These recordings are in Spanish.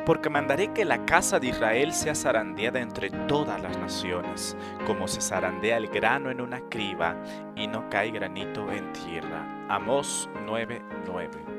Porque mandaré que la casa de Israel sea zarandeada entre todas las naciones, como se zarandea el grano en una criba, y no cae granito en tierra. Amós 9:9.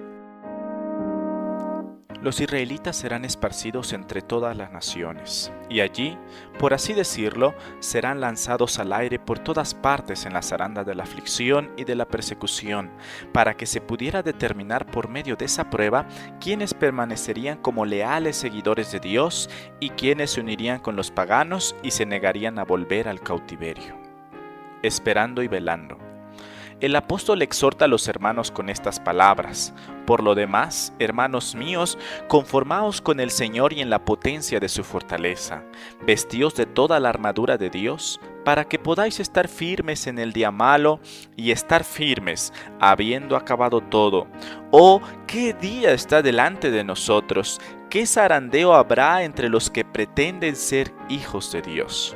Los israelitas serán esparcidos entre todas las naciones, y allí, por así decirlo, serán lanzados al aire por todas partes en la zaranda de la aflicción y de la persecución, para que se pudiera determinar por medio de esa prueba quiénes permanecerían como leales seguidores de Dios y quiénes se unirían con los paganos y se negarían a volver al cautiverio. Esperando y velando. El apóstol exhorta a los hermanos con estas palabras: por lo demás, hermanos míos, conformaos con el Señor y en la potencia de su fortaleza, vestíos de toda la armadura de Dios, para que podáis estar firmes en el día malo y estar firmes, habiendo acabado todo. Oh, ¿qué día está delante de nosotros? ¿Qué zarandeo habrá entre los que pretenden ser hijos de Dios?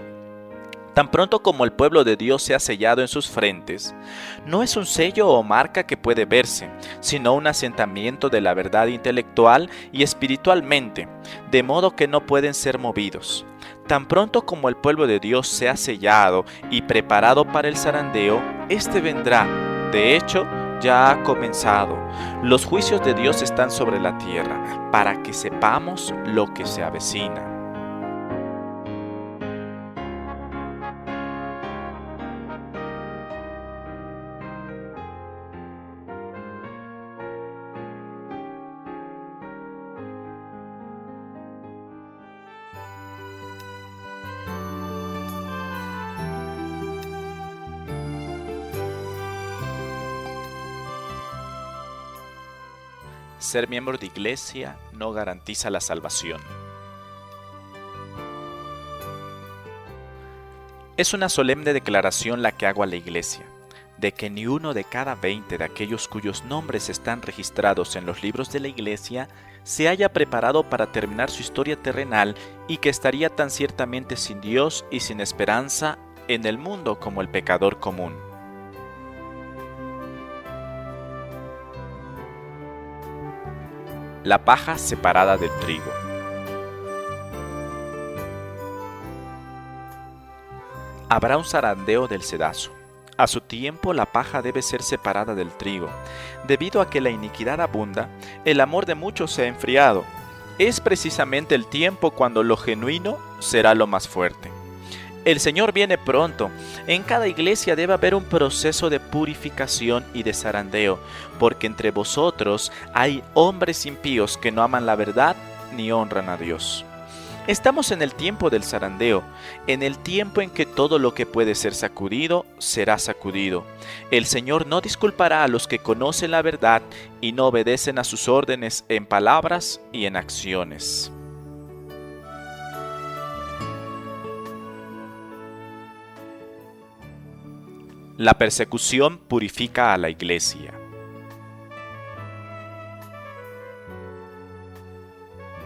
Tan pronto como el pueblo de Dios se ha sellado en sus frentes, no es un sello o marca que puede verse, sino un asentamiento de la verdad intelectual y espiritualmente, de modo que no pueden ser movidos. Tan pronto como el pueblo de Dios se ha sellado y preparado para el zarandeo, este vendrá. De hecho, ya ha comenzado. Los juicios de Dios están sobre la tierra, para que sepamos lo que se avecina. Ser miembro de iglesia no garantiza la salvación. Es una solemne declaración la que hago a la iglesia, de que ni uno de cada 20 de aquellos cuyos nombres están registrados en los libros de la iglesia se haya preparado para terminar su historia terrenal y que estaría tan ciertamente sin Dios y sin esperanza en el mundo como el pecador común. La paja separada del trigo. Habrá un zarandeo del cedazo. A su tiempo la paja debe ser separada del trigo. Debido a que la iniquidad abunda, el amor de muchos se ha enfriado. Es precisamente el tiempo cuando lo genuino será lo más fuerte. El Señor viene pronto. En cada iglesia debe haber un proceso de purificación y de zarandeo, porque entre vosotros hay hombres impíos que no aman la verdad ni honran a Dios. Estamos en el tiempo del zarandeo, en el tiempo en que todo lo que puede ser sacudido, será sacudido. El Señor no disculpará a los que conocen la verdad y no obedecen a sus órdenes en palabras y en acciones. La persecución purifica a la iglesia.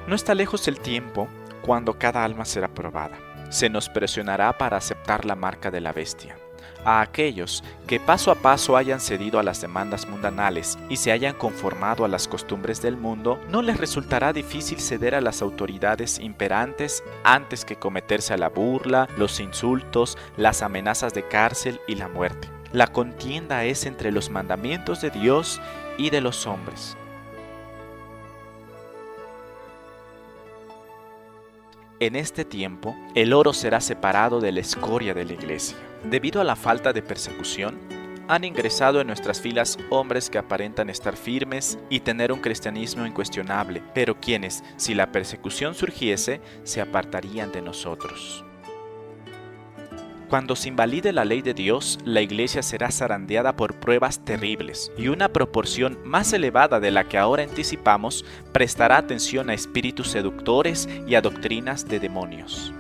No está lejos el tiempo cuando cada alma será probada. Se nos presionará para aceptar la marca de la bestia. A aquellos que paso a paso hayan cedido a las demandas mundanales y se hayan conformado a las costumbres del mundo, no les resultará difícil ceder a las autoridades imperantes antes que cometerse a la burla, los insultos, las amenazas de cárcel y la muerte. La contienda es entre los mandamientos de Dios y de los hombres. En este tiempo, el oro será separado de la escoria de la iglesia. Debido a la falta de persecución, han ingresado en nuestras filas hombres que aparentan estar firmes y tener un cristianismo incuestionable, pero quienes, si la persecución surgiese, se apartarían de nosotros. Cuando se invalide la ley de Dios, la iglesia será zarandeada por pruebas terribles, y una proporción más elevada de la que ahora anticipamos prestará atención a espíritus seductores y a doctrinas de demonios.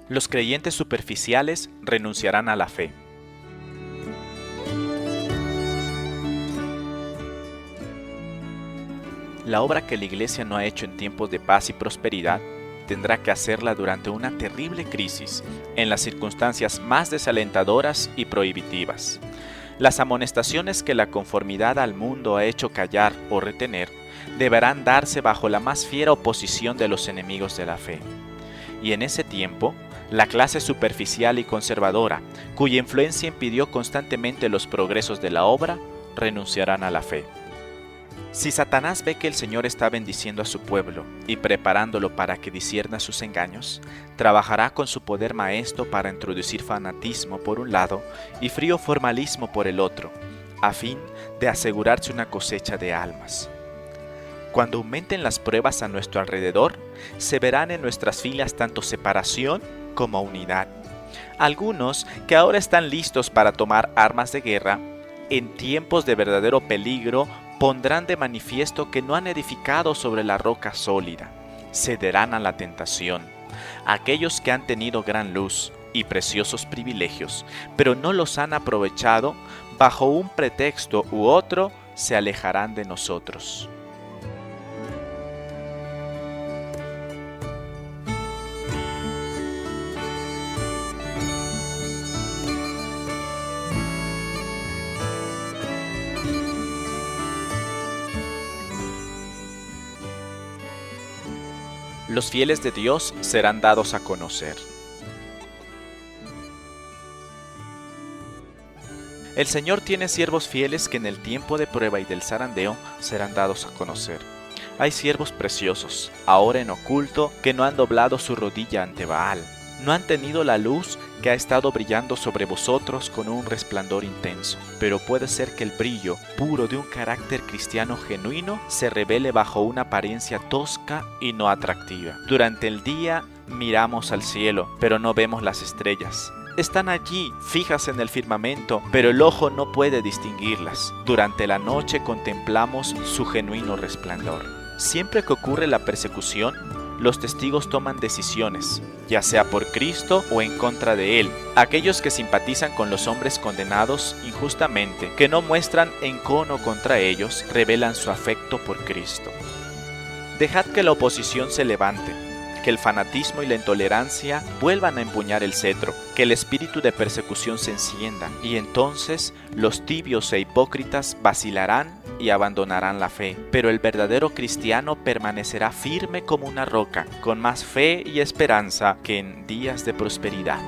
Los creyentes superficiales renunciarán a la fe. La obra que la iglesia no ha hecho en tiempos de paz y prosperidad, tendrá que hacerla durante una terrible crisis, en las circunstancias más desalentadoras y prohibitivas. Las amonestaciones que la conformidad al mundo ha hecho callar o retener deberán darse bajo la más fiera oposición de los enemigos de la fe. Y en ese tiempo, la clase superficial y conservadora, cuya influencia impidió constantemente los progresos de la obra, renunciarán a la fe. Si Satanás ve que el Señor está bendiciendo a su pueblo y preparándolo para que discierna sus engaños, trabajará con su poder maestro para introducir fanatismo por un lado y frío formalismo por el otro, a fin de asegurarse una cosecha de almas. Cuando aumenten las pruebas a nuestro alrededor, se verán en nuestras filas tanto separación como unidad. Algunos que ahora están listos para tomar armas de guerra, en tiempos de verdadero peligro, pondrán de manifiesto que no han edificado sobre la roca sólida. Cederán a la tentación. Aquellos que han tenido gran luz y preciosos privilegios, pero no los han aprovechado, bajo un pretexto u otro, se alejarán de nosotros. Los fieles de Dios serán dados a conocer. El Señor tiene siervos fieles que en el tiempo de prueba y del zarandeo serán dados a conocer. Hay siervos preciosos, ahora en oculto, que no han doblado su rodilla ante Baal. No han tenido la luz que ha estado brillando sobre vosotros con un resplandor intenso. Pero puede ser que el brillo puro de un carácter cristiano genuino se revele bajo una apariencia tosca y no atractiva. Durante el día miramos al cielo, pero no vemos las estrellas. Están allí, fijas en el firmamento, pero el ojo no puede distinguirlas. Durante la noche contemplamos su genuino resplandor. Siempre que ocurre la persecución, los testigos toman decisiones, ya sea por Cristo o en contra de Él. Aquellos que simpatizan con los hombres condenados injustamente, que no muestran encono contra ellos, revelan su afecto por Cristo. Dejad que la oposición se levante, que el fanatismo y la intolerancia vuelvan a empuñar el cetro, que el espíritu de persecución se encienda, y entonces los tibios e hipócritas vacilarán y abandonarán la fe, pero el verdadero cristiano permanecerá firme como una roca, con más fe y esperanza que en días de prosperidad.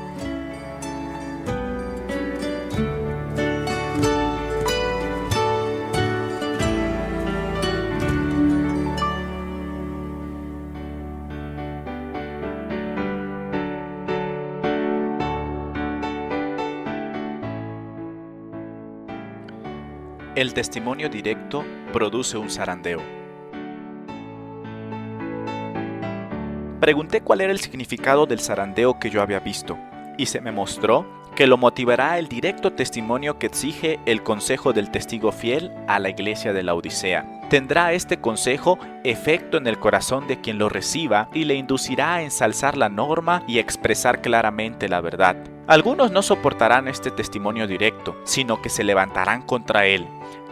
El testimonio directo produce un zarandeo. Pregunté cuál era el significado del zarandeo que yo había visto, y se me mostró que lo motivará el directo testimonio que exige el consejo del testigo fiel a la iglesia de la Odisea. Tendrá este consejo efecto en el corazón de quien lo reciba y le inducirá a ensalzar la norma y expresar claramente la verdad. Algunos no soportarán este testimonio directo, sino que se levantarán contra él.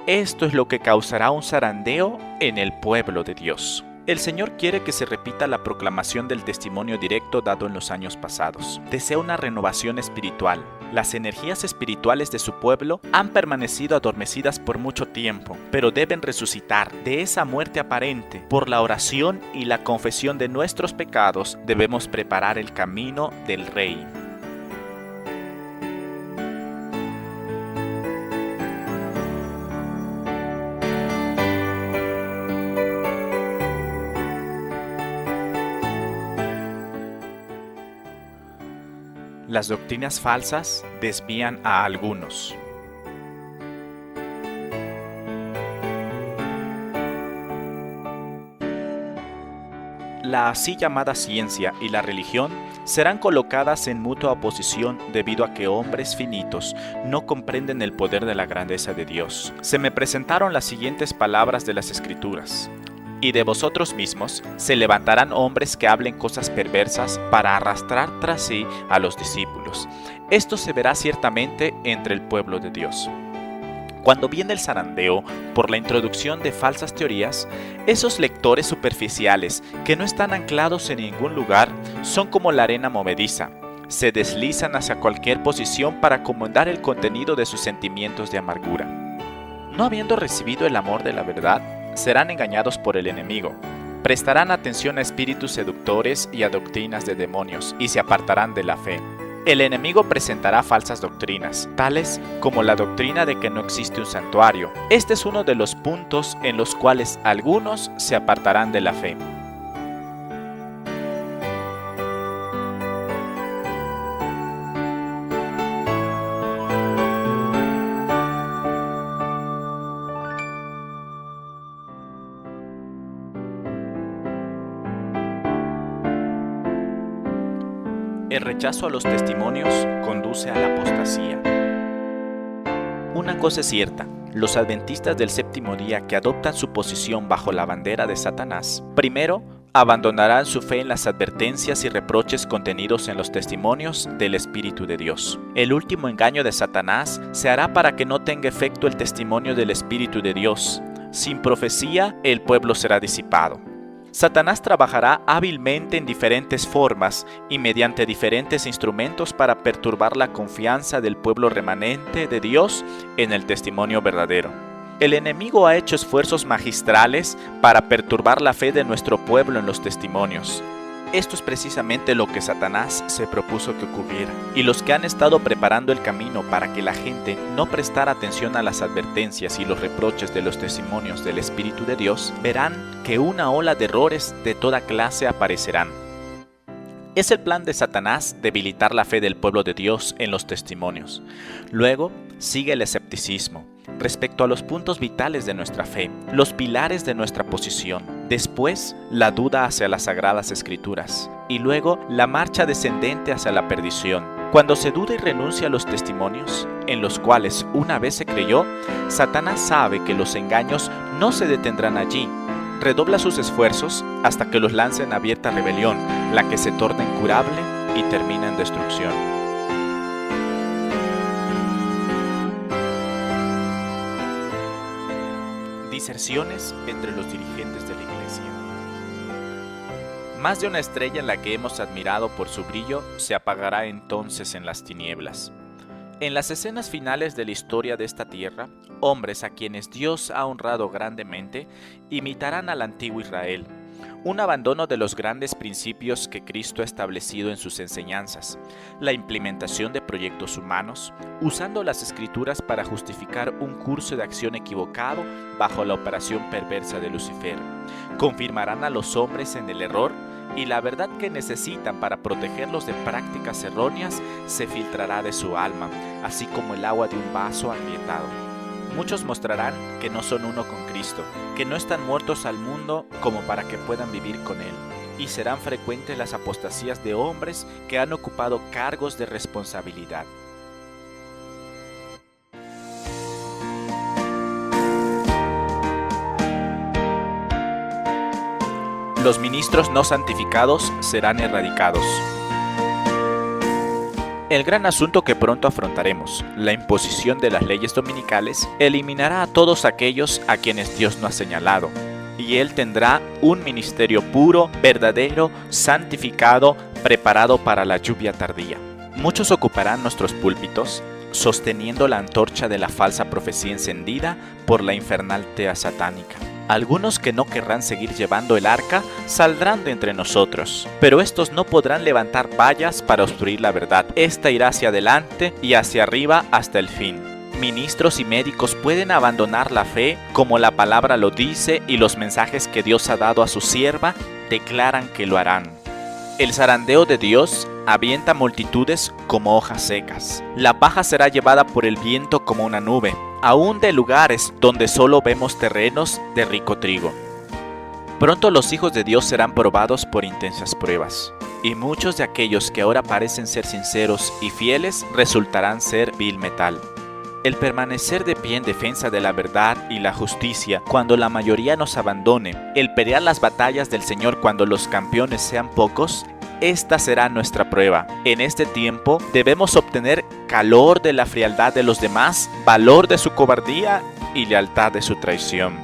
Esto es lo que causará un zarandeo en el pueblo de Dios. El Señor quiere que se repita la proclamación del testimonio directo dado en los años pasados. Desea una renovación espiritual. Las energías espirituales de su pueblo han permanecido adormecidas por mucho tiempo, pero deben resucitar de esa muerte aparente. Por la oración y la confesión de nuestros pecados debemos preparar el camino del Rey. Las doctrinas falsas desvían a algunos. La así llamada ciencia y la religión serán colocadas en mutua oposición debido a que hombres finitos no comprenden el poder de la grandeza de Dios. Se me presentaron las siguientes palabras de las Escrituras. Y de vosotros mismos se levantarán hombres que hablen cosas perversas para arrastrar tras sí a los discípulos. Esto se verá ciertamente entre el pueblo de Dios. Cuando viene el zarandeo por la introducción de falsas teorías, esos lectores superficiales que no están anclados en ningún lugar son como la arena movediza. Se deslizan hacia cualquier posición para acomodar el contenido de sus sentimientos de amargura. No habiendo recibido el amor de la verdad, serán engañados por el enemigo. Prestarán atención a espíritus seductores y a doctrinas de demonios y se apartarán de la fe. El enemigo presentará falsas doctrinas, tales como la doctrina de que no existe un santuario. Este es uno de los puntos en los cuales algunos se apartarán de la fe. El rechazo a los testimonios conduce a la apostasía. Una cosa es cierta, los adventistas del séptimo día que adoptan su posición bajo la bandera de Satanás, primero, abandonarán su fe en las advertencias y reproches contenidos en los testimonios del Espíritu de Dios. El último engaño de Satanás se hará para que no tenga efecto el testimonio del Espíritu de Dios. Sin profecía, el pueblo será disipado. Satanás trabajará hábilmente en diferentes formas y mediante diferentes instrumentos para perturbar la confianza del pueblo remanente de Dios en el testimonio verdadero. El enemigo ha hecho esfuerzos magistrales para perturbar la fe de nuestro pueblo en los testimonios. Esto es precisamente lo que Satanás se propuso que ocurriera, y los que han estado preparando el camino para que la gente no prestara atención a las advertencias y los reproches de los testimonios del Espíritu de Dios, verán que una ola de errores de toda clase aparecerán. Es el plan de Satanás debilitar la fe del pueblo de Dios en los testimonios. Luego sigue el escepticismo respecto a los puntos vitales de nuestra fe, los pilares de nuestra posición. Después, la duda hacia las Sagradas Escrituras. Y luego, la marcha descendente hacia la perdición. Cuando se duda y renuncia a los testimonios, en los cuales una vez se creyó, Satanás sabe que los engaños no se detendrán allí. Redobla sus esfuerzos hasta que los lanza en abierta rebelión, la que se torna incurable y termina en destrucción. Diserciones entre los dirigentes de la Iglesia. Más de una estrella en la que hemos admirado por su brillo se apagará entonces en las tinieblas. En las escenas finales de la historia de esta tierra, hombres a quienes Dios ha honrado grandemente imitarán al antiguo Israel, un abandono de los grandes principios que Cristo ha establecido en sus enseñanzas, la implementación de proyectos humanos, usando las Escrituras para justificar un curso de acción equivocado bajo la operación perversa de Lucifer. Confirmarán a los hombres en el error y la verdad que necesitan para protegerlos de prácticas erróneas se filtrará de su alma, así como el agua de un vaso agrietado. Muchos mostrarán que no son uno con Cristo, que no están muertos al mundo como para que puedan vivir con Él, y serán frecuentes las apostasías de hombres que han ocupado cargos de responsabilidad. Los ministros no santificados serán erradicados. El gran asunto que pronto afrontaremos, la imposición de las leyes dominicales, eliminará a todos aquellos a quienes Dios no ha señalado, y Él tendrá un ministerio puro, verdadero, santificado, preparado para la lluvia tardía. Muchos ocuparán nuestros púlpitos, sosteniendo la antorcha de la falsa profecía encendida por la infernal tea satánica. Algunos que no querrán seguir llevando el arca saldrán de entre nosotros, pero estos no podrán levantar vallas para obstruir la verdad. Esta irá hacia adelante y hacia arriba hasta el fin. Ministros y médicos pueden abandonar la fe como la palabra lo dice y los mensajes que Dios ha dado a su sierva declaran que lo harán. El zarandeo de Dios avienta multitudes como hojas secas. La paja será llevada por el viento como una nube, aún de lugares donde solo vemos terrenos de rico trigo. Pronto los hijos de Dios serán probados por intensas pruebas, y muchos de aquellos que ahora parecen ser sinceros y fieles resultarán ser vil metal. El permanecer de pie en defensa de la verdad y la justicia cuando la mayoría nos abandone, el pelear las batallas del Señor cuando los campeones sean pocos, Esta será nuestra prueba. En este tiempo debemos obtener calor de la frialdad de los demás, valor de su cobardía y lealtad de su traición.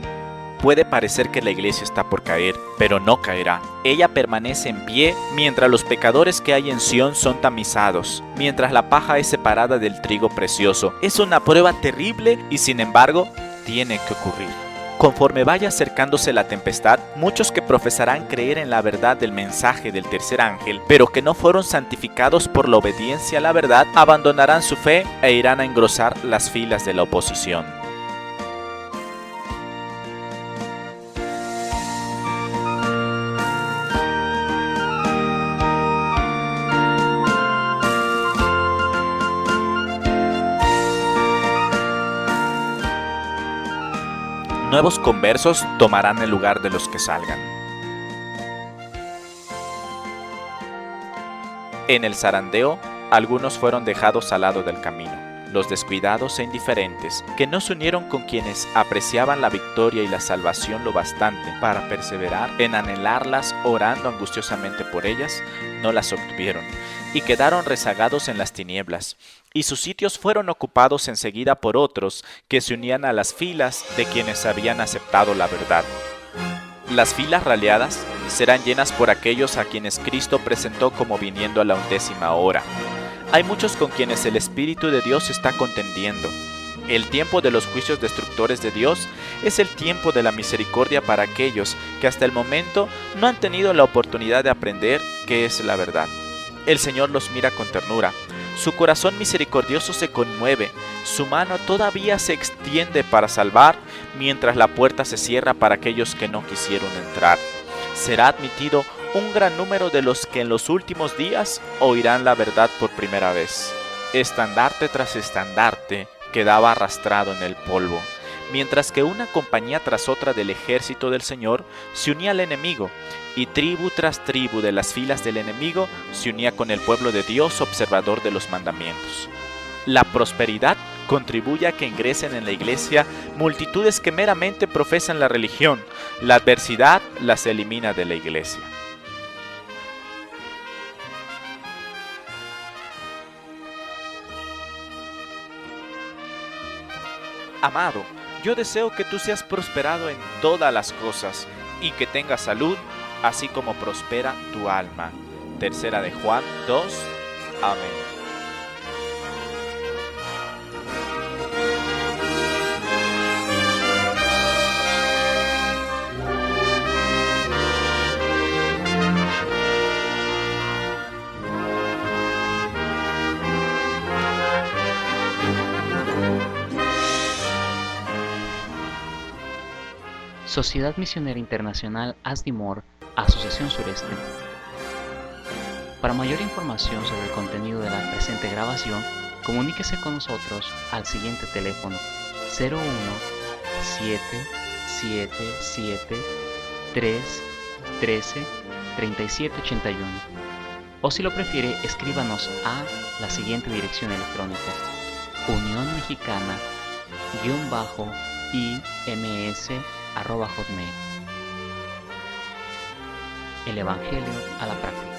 Puede parecer que la iglesia está por caer, pero no caerá. Ella permanece en pie mientras los pecadores que hay en Sión son tamizados, mientras la paja es separada del trigo precioso. Es una prueba terrible y sin embargo tiene que ocurrir. Conforme vaya acercándose la tempestad, muchos que profesarán creer en la verdad del mensaje del tercer ángel, pero que no fueron santificados por la obediencia a la verdad, abandonarán su fe e irán a engrosar las filas de la oposición. Nuevos conversos tomarán el lugar de los que salgan. En el zarandeo, algunos fueron dejados al lado del camino. Los descuidados e indiferentes, que no se unieron con quienes apreciaban la victoria y la salvación lo bastante para perseverar en anhelarlas orando angustiosamente por ellas, no las obtuvieron, y quedaron rezagados en las tinieblas, y sus sitios fueron ocupados enseguida por otros que se unían a las filas de quienes habían aceptado la verdad. Las filas raleadas serán llenas por aquellos a quienes Cristo presentó como viniendo a la 11ª hora. Hay muchos con quienes el Espíritu de Dios está contendiendo. El tiempo de los juicios destructores de Dios es el tiempo de la misericordia para aquellos que hasta el momento no han tenido la oportunidad de aprender qué es la verdad. El Señor los mira con ternura. Su corazón misericordioso se conmueve, su mano todavía se extiende para salvar, mientras la puerta se cierra para aquellos que no quisieron entrar. Será admitido un gran número de los que en los últimos días oirán la verdad por primera vez. Estandarte tras estandarte quedaba arrastrado en el polvo, mientras que una compañía tras otra del ejército del Señor se unía al enemigo, y tribu tras tribu de las filas del enemigo se unía con el pueblo de Dios observador de los mandamientos. La prosperidad contribuye a que ingresen en la iglesia multitudes que meramente profesan la religión. La adversidad las elimina de la iglesia. Amado, yo deseo que tú seas prosperado en todas las cosas y que tengas salud, así como prospera tu alma. Tercera de Juan 2. Amén. Sociedad Misionera Internacional Asdimor, Asociación Sureste. Para mayor información sobre el contenido de la presente grabación, comuníquese con nosotros al siguiente teléfono 01 777 3 13 3781, o si lo prefiere escríbanos a la siguiente dirección electrónica: unión-mexicana-ims@hotmail. El Evangelio a la práctica.